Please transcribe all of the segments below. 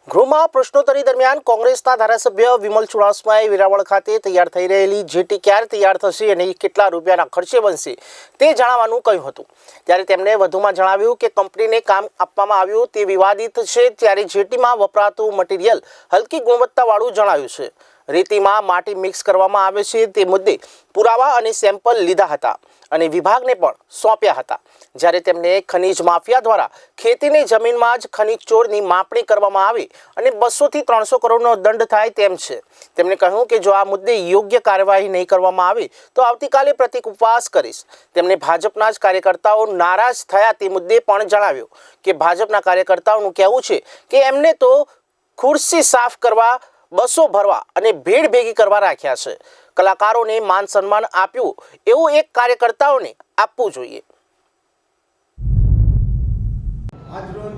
ગૃહમાં પ્રશ્નોત્તરી દરમિયાન કોંગ્રેસના ધારાસભ્ય વિમલ ચુડાસમાએ વેરાવળ ખાતે તૈયાર થઈ રહેલી જેટી ક્યારે તૈયાર થશે અને કેટલા રૂપિયાના ખર્ચે બનશે તે જણાવવાનું કહ્યું હતું। ત્યારે તેમણે વધુમાં જણાવ્યું કે કંપનીને કામ આપવામાં આવ્યું તે વિવાદિત છે, ત્યારે જેટીમાં વપરાતું મટીરિયલ હલકી ગુણવત્તાવાળું જણાવ્યું છે। રેતીમાં માટી મિક્સ કરવામાં આવે છે તે મુદ્દે પુરાવા અને સેમ્પલ લીધા હતા અને વિભાગને પણ સોંપ્યા હતા। જ્યારે તેમને ખનીજ માફિયા દ્વારા ખેતીની જમીનમાં જ ખનીજ ચોરની માપણી કરવામાં આવે અને 200 થી 300 કરોડનો દંડ થાય તેમ છે। તેમણે કહ્યું કે જો આ મુદ્દે યોગ્ય કાર્યવાહી નહીં કરવામાં આવે તો આવતીકાલે પ્રતિક ઉપવાસ કરીશ। તેમણે ભાજપના જ કાર્યકર્તાઓ નારાજ થયા તે મુદ્દે પણ જણાવ્યું કે ભાજપના કાર્યકર્તાઓનું કહેવું છે કે એમને તો ખુરશી સાફ કરવા, બસો ભરવા અને ભીડ ભેગી કરવા રાખ્યા છે। કલાકારોને માન સન્માન આપ્યું એવું એક કાર્યકર્તાઓને આપવું જોઈએ। આજરોજ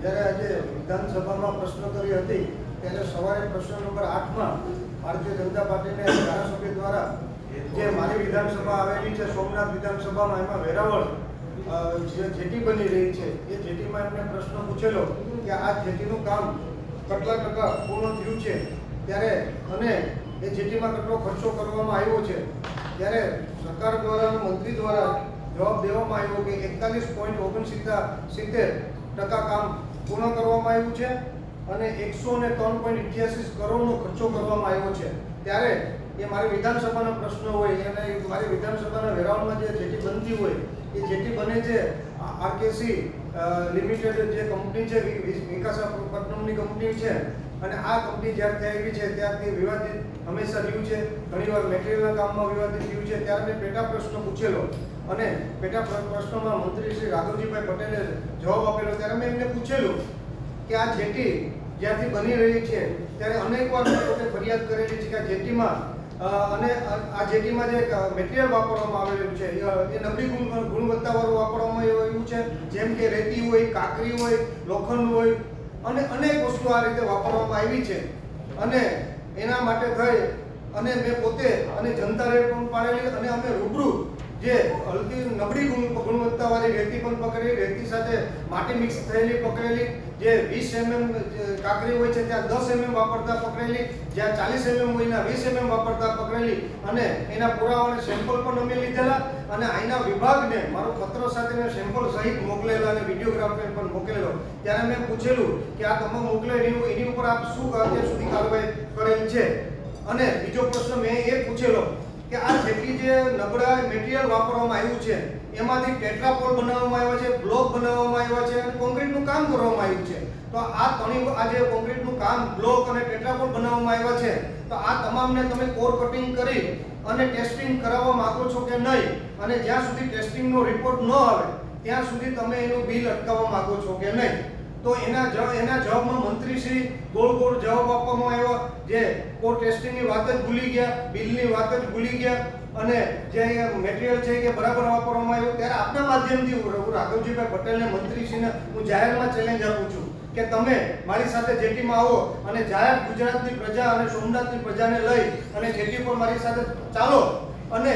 જ્યારે આજે વિધાનસભામાં પ્રશ્નોત્તરી હતી ત્યારે સવારે પ્રશ્ન નંબર 8માં ભારતીય જનતા પાર્ટીના ધારાસભ્ય દ્વારા જે મારી વિધાનસભા આવેલી છે સોમનાથ વિધાનસભામાં, એમાં વેરાવળ જે જેટી બની રહી છે એ જેટીમાં એમને પ્રશ્ન પૂછેલો કે આ જેટીનું કામ કેટલા ટકા પૂર્ણ થયું છે ત્યારે અને એ જેટીમાં કેટલો ખર્ચો કરવામાં આવ્યો છે ત્યારે સરકાર દ્વારા અને મંત્રી દ્વારા જવાબ દેવામાં આવ્યો કે 41.69% કામ પૂર્ણ કરવામાં આવ્યું છે અને 103.88 કરોડનો ખર્ચો કરવામાં આવ્યો છે। ત્યારે એ મારી વિધાનસભાનો પ્રશ્ન હોય અને મારી વિધાનસભાના વેરાવળમાં જે જેટી બનતી હોય એ જેટી બને છે આરકેસી લિમિટેડ જે કંપની છે, વિકાસપટ્ટનમની કંપની છે અને આ કંપની જ્યારે થઈ છે ત્યારથી વિવાદિત હંમેશા રહ્યું છે। ઘણીવાર મટીરિયલના કામમાં વિવાદિત રહ્યું છે। ત્યારે મેં પેટા પ્રશ્ન પૂછેલો અને પેટા પ્રશ્નમાં મંત્રી શ્રી રાઘવજીભાઈ પટેલે જવાબ આપેલો। ત્યારે મેં એમને પૂછેલું કે આ જેટી જ્યાંથી બની રહી છે ત્યારે અનેકવાર મેં ફરિયાદ કરેલી છે કે આ જેટીમાં અને આ જેટીમાં જે મટીરિયલ વાપરવામાં આવેલું છે એ નબળી ગુણવત્તાવાળું વાપરવામાં આવ્યું છે, જેમ કે રેતી હોય, કાંકરી હોય, લોખંડ હોય અને અનેક વસ્તુ આ રીતે વાપરવામાં આવી છે। અને એના માટે થઈ અને મેં પોતે અને જનતા રેડ પણ પાડેલી અને અમે રૂબરૂ જે હલકી નબળી ગુણવત્તાવાળી રેતી પણ પકડેલી, રેતી સાથે માટી મિક્સ થયેલી પકડેલી, જે 20 mm કાંકરી હોય છે ત્યાં 10 mm વાપરતા પકડેલી, જ્યાં 40 mm હોય ત્યાં 20 mm વાપરતા પકડેલી અને એના પુરાવાને સેમ્પલ પણ અમે લીધેલા અને અહીંના વિભાગને મારો પત્ર સાથે મેં સેમ્પલ સહિત મોકલેલા અને વિડીયોગ્રાફી પણ મોકલેલો। ત્યારે મેં પૂછેલું કે આ તમામ મોકલે એની ઉપર આપ શું અત્યાર સુધી કાર્યવાહી કરેલ છે? અને બીજો પ્રશ્ન મેં એ પૂછેલો કે આ જેટલી જે નબળા મટીરિયલ વાપરવામાં આવ્યું છે એમાંથી ટેટ્રાપોલ બનાવવામાં આવ્યા છે, બ્લોક બનાવવામાં આવ્યા છે અને કોન્ક્રીટનું કામ કરવામાં આવ્યું છે। તો આ જે કોન્ક્રીટનું કામ, બ્લોક અને ટેટ્રાપોલ બનાવવામાં આવ્યા છે તો આ તમામને તમે કોર કટિંગ કરી અને ટેસ્ટિંગ કરાવવા માંગો છો કે નહીં? અને જ્યાં સુધી ટેસ્ટિંગનો રિપોર્ટ ન આવે ત્યાં સુધી તમે એનું બિલ અટકાવવા માંગો છો કે નહીં? તો એના જવાબમાં મંત્રીશ્રી ગોળ જવાબ આપવામાં આવ્યો, જે કોર ટેસ્ટિંગની વાત જ ભૂલી ગયા, બિલની વાત જ ભૂલી ગયા અને જે મટીરિયલ છે કે બરાબર વાપરવામાં આવ્યું। ત્યારે આપના માધ્યમથી હું રાઘવજીભાઈ પટેલને, મંત્રીશ્રીને હું જાહેરમાં ચેલેન્જ આપું છું કે તમે મારી સાથે જેટીમાં આવો અને જાહેર ગુજરાતની પ્રજા અને સોમનાથની પ્રજાને લઈ અને જેટી પર મારી સાથે ચાલો અને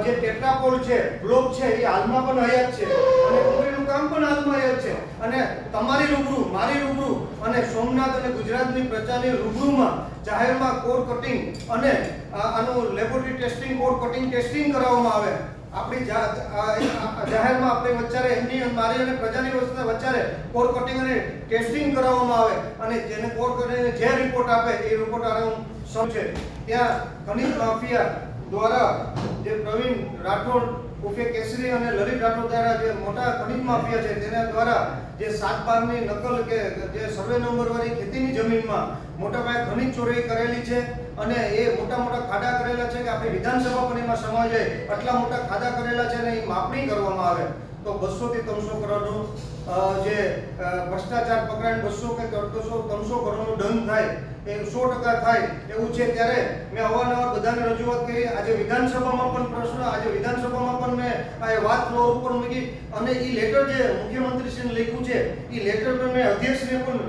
જે ટેટ્રાપોલ છે, બ્લોક છે એ હાલમાં પણ હયાત છે અને કોન્ક્રીટનું કામ પણ હાલમાં હયાત છે અને તમારી રૂબરૂ, મારી રૂબરૂ અને સોમનાથ અને ગુજરાતની પ્રજાની રૂબરૂમાં જાહેરમાં કોર કટિંગ અને આનું laboratory testing, core cutting testing કરાવવામાં આવે। આપણી જાહેરમાં આપણી વચ્ચે એમની મારી અને પ્રજાની વચ્ચે કોર કટિંગ અને ટેસ્ટિંગ કરાવવામાં આવે અને જેને કોર કરીને જે રિપોર્ટ આપે એ રિપોર્ટ આને હું સમજે। ત્યાં ખનીજ માફિયા દ્વારા જે પ્રવીણ રાઠોડ ઉર્ફે કેસરી અને લલિત રાઠોડ દ્વારા જે મોટા ખનીજ માફિયા છે તેના દ્વારા જે 7/12ની નકલ કે જે સર્વે નંબરવાળી ખેતીની જમીનમાં મોટા પાયે ખનીજ ચોરી કરેલી છે અને એ મોટા ખાડા કરેલા છે કે આપણી વિધાનસભા પણ એમાં સમાઈ જાય આટલા મોટા ખાડા કરેલા છે અને એ માપણી કરવામાં આવે તો 200 થી 300 કરોડનું જે ભ્રષ્ટાચાર પકડાય 200 કે 300 કરોડનો દંડ થાય એ 100% થાય એવું છે। ત્યારે મેં અવારનવાર બધાને રજૂઆત કરી, આજે વિધાનસભામાં પણ પ્રશ્ન, આજે વિધાનસભામાં પણ મેં આ વાત ફ્લોર ઉપર મૂકી અને એ લેટર જે મુખ્યમંત્રીશ્રીને લખ્યું છે એ લેટર પર મેં અધ્યક્ષને પણ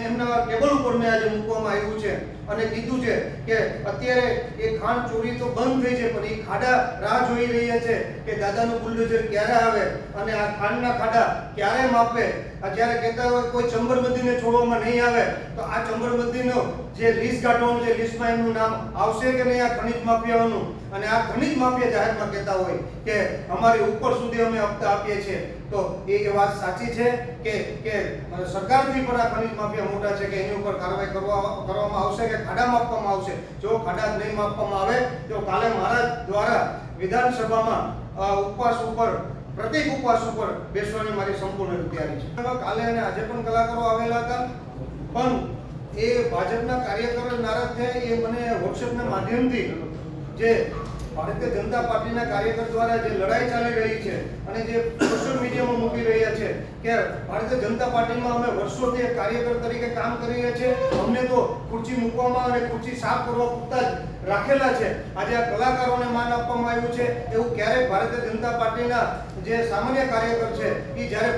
એમના ટેબલ ઉપર મેં આજે મૂકવામાં આવ્યું છે અને કીધું છે કે અત્યારે એ ખાણ ચોરી તો બંધ થઈ છે પણ એ ખાડા રાહ જોઈ રહ્યા છે કે દાદાનું બુલડોઝર ક્યારે આવે અને આ ખાંડના ખાડા ક્યારે માપે આપે, જ્યારે કહેતા હોય કોઈ ચંબરબંધીને છોડવામાં નહીં આવે તો આ ચંબરબંધીનો જે લિસ્ટ કાઢવાનું છે, લિસ્ટમાં એમનું નામ આવશે કે નહીં આ ખનિજ માફિયાઓનું? અને આ ખનિજ માફિયા જાહેરમાં કહેતા હોય કે અમારી ઉપર સુધી અમે હપ્તા આપીએ છીએ, તો એ વાત સાચી છે કે સરકારથી પણ આ ખનિજ માફિયા મોટા છે કે એની ઉપર કાર્યવાહી કરવામાં આવશે કે ખાડા માપવામાં આવશે? જો ખાડા જ નહીં માપવામાં આવે તો કાલે મારા દ્વારા વિધાનસભામાં ઉપવાસ ઉપર પ્રતિક ઉપવાસ ઉપર બેસવાની મારી સંપૂર્ણ તૈયારી છે. કાલે અને આજે પણ કલાકારો આવેલા હતા, પણ એ ભાજપના કાર્યકરો નારાજ થયા. એ મને વોટ્સએપના માધ્યમથી જે ભારતીય જનતા પાર્ટીના કાર્યકર દ્વારા જે લડાઈ ચાલી રહી છે અને જે સોશિયલ મીડિયામાં મૂકી રહ્યા છે કે ભારતીય જનતા પાર્ટીમાં અમે વર્ષોથી એક કાર્યકર તરીકે કામ કરી રહ્યા છીએ, અમને તો ખુરશી મૂકવામાં અને ખુરશી સાફ કરવા પૂરતા જ રાખેલા છે. આજે આ કલાકારોને માન આપવામાં આવ્યું છે, એવું ક્યારેક ભારતીય જનતા પાર્ટીના જે સામાન્ય કાર્યકર છે એ જ્યારે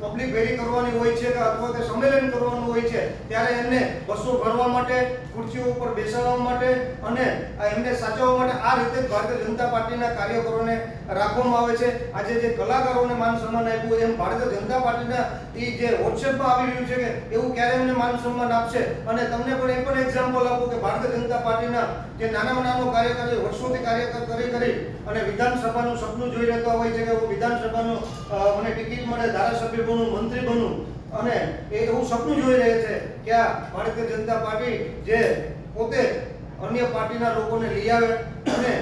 પબ્લિક ભેરી કરવાની હોય છે કે અથવા કે સંમેલન કરવાનું હોય છે ત્યારે એમને બસો ભરવા માટે, ખુરશીઓ ઉપર બેસાડવા માટે અને એમને સાચવવા માટે આ રીતે જ ભારતીય જનતા પાર્ટીના કાર્યકરોને રાખવામાં આવે છે. આજે જે કલાકારોને માન સન્માન આપ્યું એમ ભારતીય જનતા પાર્ટીના એ જે વોટ્સએપમાં આવી રહ્યું છે કે એવું ક્યારે એમને માન સન્માન આપશે? અને તમને પણ એક પણ એક્ઝામ્પલ આપું કે ભારતીય જનતા પાર્ટીના જે નાનામાં નાનો કાર્યકર છે, વર્ષોથી કાર્યકર કરી અને વિધાનસભાનું સપનું જોઈ રહેતા હોય છે કે હું વિધાનસભાનું મને ટિકિટ મળે, ધારાસભ્ય બનું, મંત્રી બનું, અને એ એવું સપનું જોઈ રહે છે કે આ ભારતીય જનતા પાર્ટી જે પોતે અન્ય પાર્ટીના લોકોને લઈ આવે અને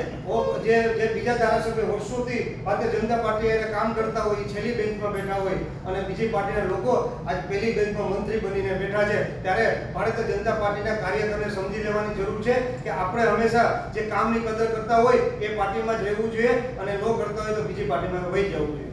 જે બીજા ધારાસભ્ય વર્ષોથી ભારતીય જનતા પાર્ટી એને કામ કરતા હોય, છેલ્લી બેન્ચમાં બેઠા હોય અને બીજી પાર્ટીના લોકો આજ પહેલી બેન્ચમાં મંત્રી બનીને બેઠા છે, ત્યારે ભારતીય જનતા પાર્ટીના કાર્યકરને સમજી લેવાની જરૂર છે કે આપણે હંમેશા જે કામની કદર કરતા હોય એ પાર્ટીમાં જ રહેવું જોઈએ અને ન કરતા હોય તો બીજી પાર્ટીમાં વહી જવું જોઈએ.